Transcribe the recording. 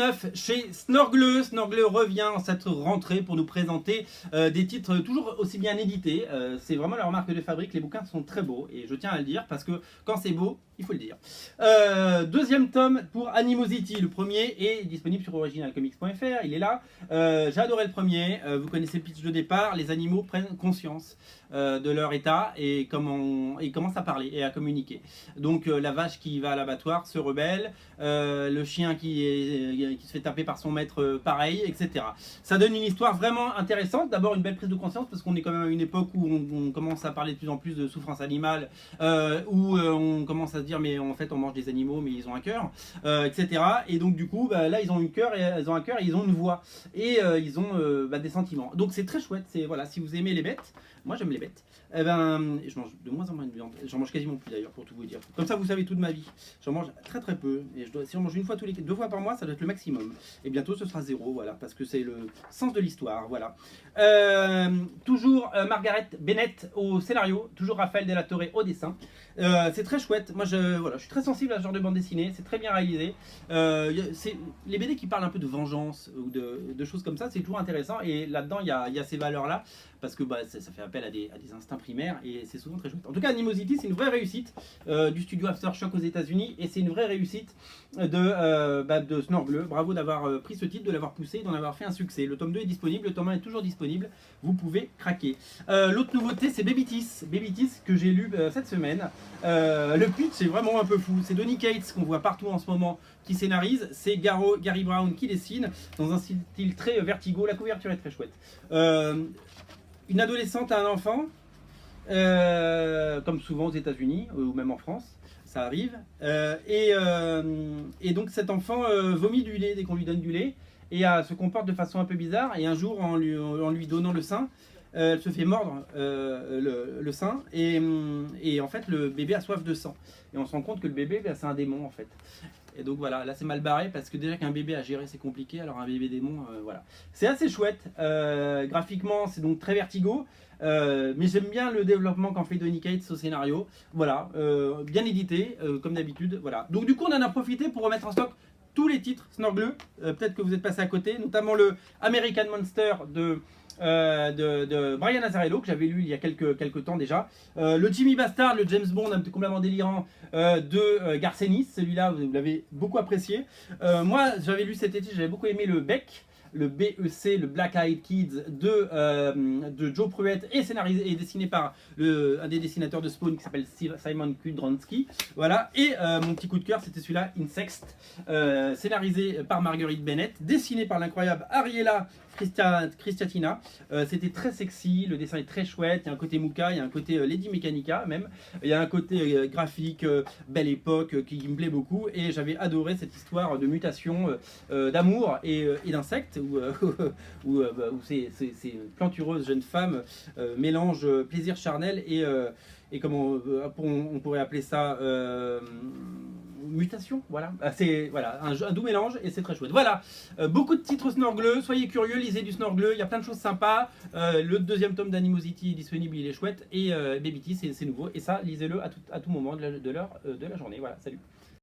Neuf chez Snorgle. Snorgle revient en cette rentrée pour nous présenter des titres toujours aussi bien édités. C'est vraiment leur marque de fabrique. Les bouquins sont très beaux et je tiens à le dire parce que quand c'est beau, il faut le dire. Deuxième tome pour Animosity. Le premier est disponible sur originalcomics.fr. Il est là. J'ai adoré le premier. Vous connaissez le pitch de départ. Les animaux prennent conscience de leur état et commencent à parler et à communiquer. Donc la vache qui va à l'abattoir se rebelle, le chien qui se fait taper par son maître pareil, etc. Ça donne une histoire vraiment intéressante. D'abord une belle prise de conscience parce qu'on est quand même à une époque où on commence à parler de plus en plus de souffrance animale, où on commence à se dire mais en fait on mange des animaux mais ils ont un cœur, etc. Et donc du coup là ils ont un cœur et ils ont une voix et ils ont des sentiments. Donc c'est très chouette. C'est voilà, si vous aimez les bêtes. Moi j'aime les bêtes. Eh ben, je mange de moins en moins de viande. J'en mange quasiment plus d'ailleurs pour tout vous dire. Comme ça vous savez toute ma vie. J'en mange très très peu. Et si on mange une fois deux fois par mois, ça doit être le maximum. Et bientôt ce sera 0, voilà, parce que c'est le sens de l'histoire, voilà. Toujours Margaret Bennett au scénario, toujours Raphaël Della Torre au dessin. C'est très chouette. Moi je suis très sensible à ce genre de bande dessinée. C'est très bien réalisé. Les BD qui parlent un peu de vengeance ou de choses comme ça, c'est toujours intéressant. Et là-dedans il y a ces valeurs-là. Parce que ça fait appel à des instincts primaires et c'est souvent très chouette. En tout cas, Animosity, c'est une vraie réussite du studio Aftershock aux États-Unis et c'est une vraie réussite de Snorgle. Bravo d'avoir pris ce titre, de l'avoir poussé, d'en avoir fait un succès. Le tome 2 est disponible, le tome 1 est toujours disponible. Vous pouvez craquer. L'autre nouveauté, c'est Baby Teeth. Baby Teeth que j'ai lu cette semaine. Le pitch est vraiment un peu fou. C'est Donny Cates qu'on voit partout en ce moment qui scénarise. C'est Gary Brown qui dessine dans un style très vertigo. La couverture est très chouette. Une adolescente a un enfant, comme souvent aux États-Unis ou même en France, ça arrive. Et donc cet enfant vomit du lait dès qu'on lui donne du lait et se comporte de façon un peu bizarre. Et un jour, en lui donnant le sein, elle se fait mordre le sein et en fait le bébé a soif de sang. Et on se rend compte que le bébé, c'est un démon en fait. Et donc voilà, là c'est mal barré parce que déjà qu'un bébé à gérer c'est compliqué, alors un bébé démon, voilà. C'est assez chouette, graphiquement c'est donc très vertigo, mais j'aime bien le développement qu'en fait Donny Cates au scénario, voilà, bien édité, comme d'habitude, voilà. Donc du coup on en a profité pour remettre en stock tous les titres Snorgle, peut-être que vous êtes passé à côté, notamment le American Monster de Brian Azzarello que j'avais lu il y a quelques temps déjà, le Jimmy Bastard, le James Bond un peu complètement délirant de Garcenis, celui-là vous l'avez beaucoup apprécié. Moi j'avais lu cet été, j'avais beaucoup aimé le Beck, le BEC, le Black Eyed Kids de Joe Pruitt et scénarisé et dessiné par un des dessinateurs de Spawn qui s'appelle Simon Kudranski. Voilà, et mon petit coup de cœur c'était celui-là, Insect, scénarisé par Marguerite Bennett, dessiné par l'incroyable Ariella Christiatina. C'était très sexy, le dessin est très chouette, il y a un côté Muka, il y a un côté Lady Mechanica même, il y a un côté graphique, belle époque qui me plaît beaucoup et j'avais adoré cette histoire de mutation, d'amour et d'insectes où ces plantureuses jeunes femmes mélangent plaisir charnel et comment on pourrait appeler ça mutation, voilà. C'est voilà, un doux mélange et c'est très chouette. Voilà, beaucoup de titres Snorgle, soyez curieux, lisez du Snorgle, il y a plein de choses sympas. Le deuxième tome d'Animosity est disponible, il est chouette et Baby Teeth c'est nouveau et ça lisez-le à tout moment de la journée. Voilà, salut.